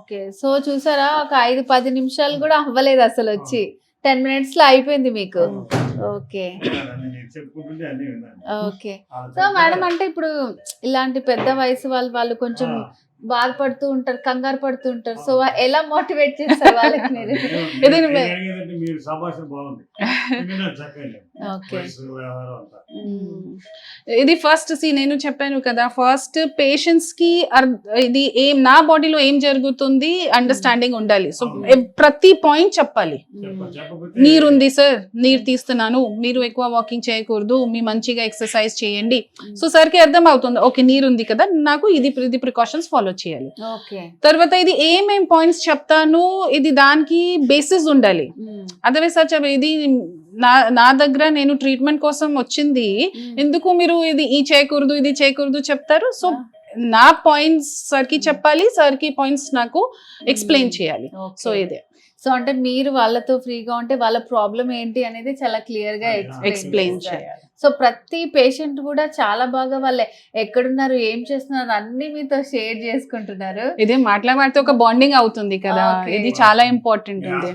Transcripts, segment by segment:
Okay. So చూసారా, ఒక 5-10 నిమిషాలు కూడా అవ్వలేదు అసలు వచ్చి. 10 మినిట్స్ లో అయిపోయింది మీకు. ఓకే. నేను చెప్పుకుంటుంటే అన్ని విన్నాను. ఓకే. సో మేడం, అంటే ఇప్పుడు ఇలాంటి పెద్ద వయసు వాళ్ళు కొంచెం బాధపడుతూ ఉంటారు, కంగారు పడుతూ ఉంటారు. సో ఎలా మోటివేట్ చేస్తారు వాళ్ళకి మీరు? మీరు సంభాషణ బాగుంది. ఓకే. ఇది ఫస్ట్ నేను చెప్పాను కదా, ఫస్ట్ పేషెంట్స్ కి ఇది ఏం నా బాడీలో ఏం జరుగుతుంది అండర్స్టాండింగ్ ఉండాలి. సో ప్రతి పాయింట్ చెప్పాలి. నీరుంది సార్, నీరు తీస్తున్నాను, మీరు ఎక్కువ వాకింగ్ చేయకూడదు, మీ మంచిగా ఎక్సర్సైజ్ చేయండి. సో సార్ కి అర్థం అవుతుంది, ఓకే నీరుంది కదా, నాకు ఇది ప్రికాషన్స్ ఫాలో చేయాలి. తర్వాత ఇది ఏమేం పాయింట్స్ చెప్తాను, ఇది దానికి బేసిస్ ఉండాలి. అదర్వైజ్ సార్ ఇది నా దగ్గర నేను ట్రీట్మెంట్ కోసం వచ్చింది, ఎందుకు మీరు ఇది చేయకూడదు ఇది చేయకూడదు చెప్తారు. సో నా పాయింట్స్ సార్ కి చెప్పాలి, సార్ కి పాయింట్స్ నాకు ఎక్స్ప్లెయిన్ చేయాలి. సో ఇదే. సో అంటే మీరు వాళ్ళతో ఫ్రీగా ఉంటే వాళ్ళ ప్రాబ్లం ఏంటి అనేది చాలా క్లియర్ గా ఎక్స్ప్లెయిన్ చేయాలి. సో ప్రతి పేషెంట్ కూడా చాలా బాగా వాళ్ళే ఎక్కడున్నారు, ఏం చేస్తున్నారు అన్ని మీతో షేర్ చేసుకుంటున్నారు. ఇదే మాట్లాడితే ఒక బాండింగ్ అవుతుంది కదా, ఇది చాలా ఇంపార్టెంట్ ఉంది.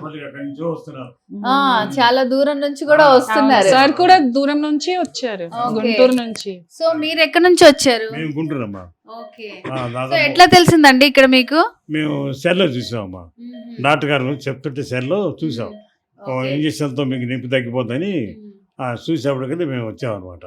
చాలా దూరం నుంచి కూడా వస్తున్నారు. సార్ కూడా దూరం నుంచి వచ్చారు, గుంటూరు నుంచి. సో మీరు ఎక్కడి నుంచి వచ్చారు? గుంటూరమ్మా. ఓకే. సో ఎట్లా తెలిసిందండి ఇక్కడ మీకు? మేము సెల్ లో చూసామమ్మా, డాక్టర్ గారు చెప్తుంటే సెల్ లో చూసాం. ఇంజక్షన్ తో మీకు నొప్పి తగ్గిపోతుందని చూసేప్పటికీ మేము వచ్చామన్నమాట.